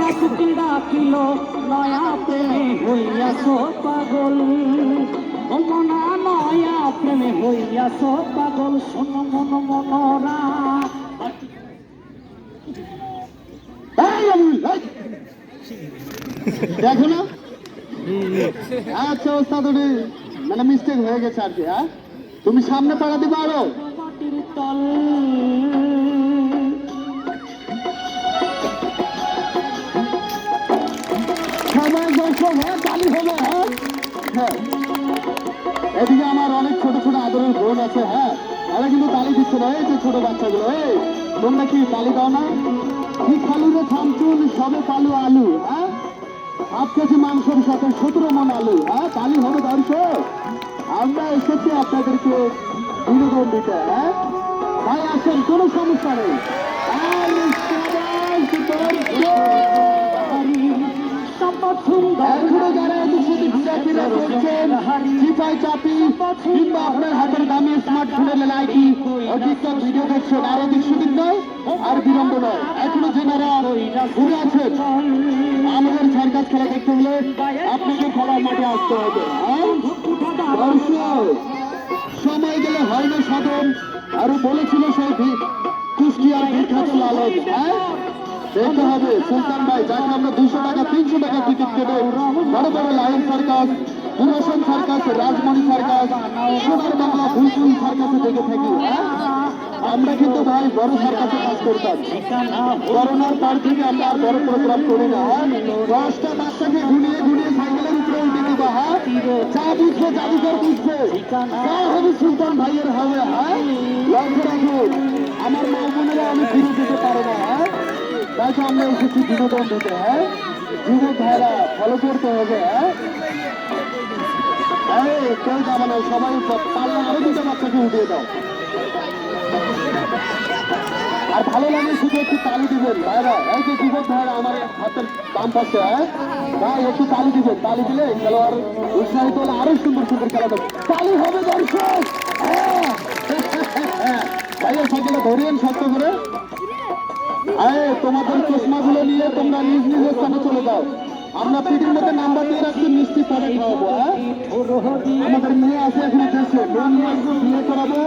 ডাকিল নয়া প্রেমে হইয়াছ পাগল, ও মনা নয়া প্রেমে হইয়াছ পাগল, শোন মন মনরা। দেখো না, আচ্ছা ওস্তাদ মানে মিস্টেক হয়ে গেছে আর কি। হ্যাঁ, তুমি সামনে পাড়া দিবা আরো। মাটির তল সবাই দর্শক, হ্যাঁ তালি হবে। হ্যাঁ হ্যাঁ, এদিকে আমার অনেক ছোট ছোট আদরের বোন আছে। হ্যাঁ, এরা কিন্তু তালি দিচ্ছে না। এই যে ছোট বাচ্চাগুলো, এই তোমরা কি তালি দাও না? কি খালু রে থামচুন, সবে পালু আলু। হ্যাঁ, 8 কেজি মাংসের সাথে 17 মন আলু। হ্যাঁ, তালি হবে দর্শক। আমরা এসেছি আপনাদেরকে বিনোদন দিতে। হ্যাঁ ভাই, আসেন, কোনো সমস্যা নেই। এখনো যারা এদিক সেদিক ঘোরাফেরা করছেন, চিপাই চাপি কিংবা আপনার হাতের দামি স্মার্টফোনের লাইকি ও টিকটক ভিডিও দেখছেন, আর এদিক সেদিক নয় আর বিলম্ব নয়। এখনো যেনারা ঘুরে আছেন, আমাদের সার্কাস খেলা দেখতে হলে আপনাকে খেলার মাঠে আসতে হবে। দর্শক, সময় গেলে হয় না সাধন, আরো বলেছিল সেই কুষ্টিয়ার বিখ্যাত লালন। হ্যাঁ, দেখতে হবে সুলতান ভাই, যাকে আমরা 200 টাকা 300 টাকা টিকিট কেটে বড় বড় লাইন সার্কাস, পুরাসন সার্কাস, রাজমণি সার্কাস, সোনার বাংলা বুলবুল সার্কাসে দেখে থাকি। হ্যাঁ, আমরা কিন্তু ভাই বড় সার্কাসে কাজ করতাম। করোনার পর থেকে আমরা আর বড় প্রোগ্রাম করি না। 10টা বাচ্চাকে ঘুরিয়ে ঘুরিয়ে সাইকেলের উপরে উঠে দিবা। হ্যাঁ, চা বুঝবে, জাদুঘর বুঝবে, যা হবে সুলতান ভাইয়ের হবে। হ্যাঁ, লক্ষ্য রাখুন, আমার মা বোনেরা আমি ফিরে যেতে পারে না। হ্যাঁ, তাই তো আমরা এসেছি বিনোদন দিতে। হ্যাঁ, যুবক ভাইরা ফলো করতে হবে। হ্যাঁ, কেউ যাবে না, সবাই পারলে আরো 2টা বাচ্চাকে উঠিয়ে দাও। আর ভালো লাগে শুধু একটু তালি দিবেন ভাইরা। এই যে যুবক ভাইরা আমার হাতের দাম পাচ্ছে। হ্যাঁ ভাই, একটু তালি দিবেন। তালি দিলে খেলোয়াড় উৎসাহিত হলে আরো সুন্দর সুন্দর খেলা দেবে। তালি হবে দর্শক। ভাইয়া সাইকেলে ধরিয়েন শক্ত করে। তোমাদের চশমাগুলো নিয়ে তোমরা নিজ নিজ স্থানে চলে যাও। আমরা পিটির মধ্যে নাম্বার দিয়ে রাখছি, মিষ্টি পরে খাওয়াবো। হ্যাঁ, আমাদের মেয়ে আছে এখানে দেশে, মেয়ে করাবো।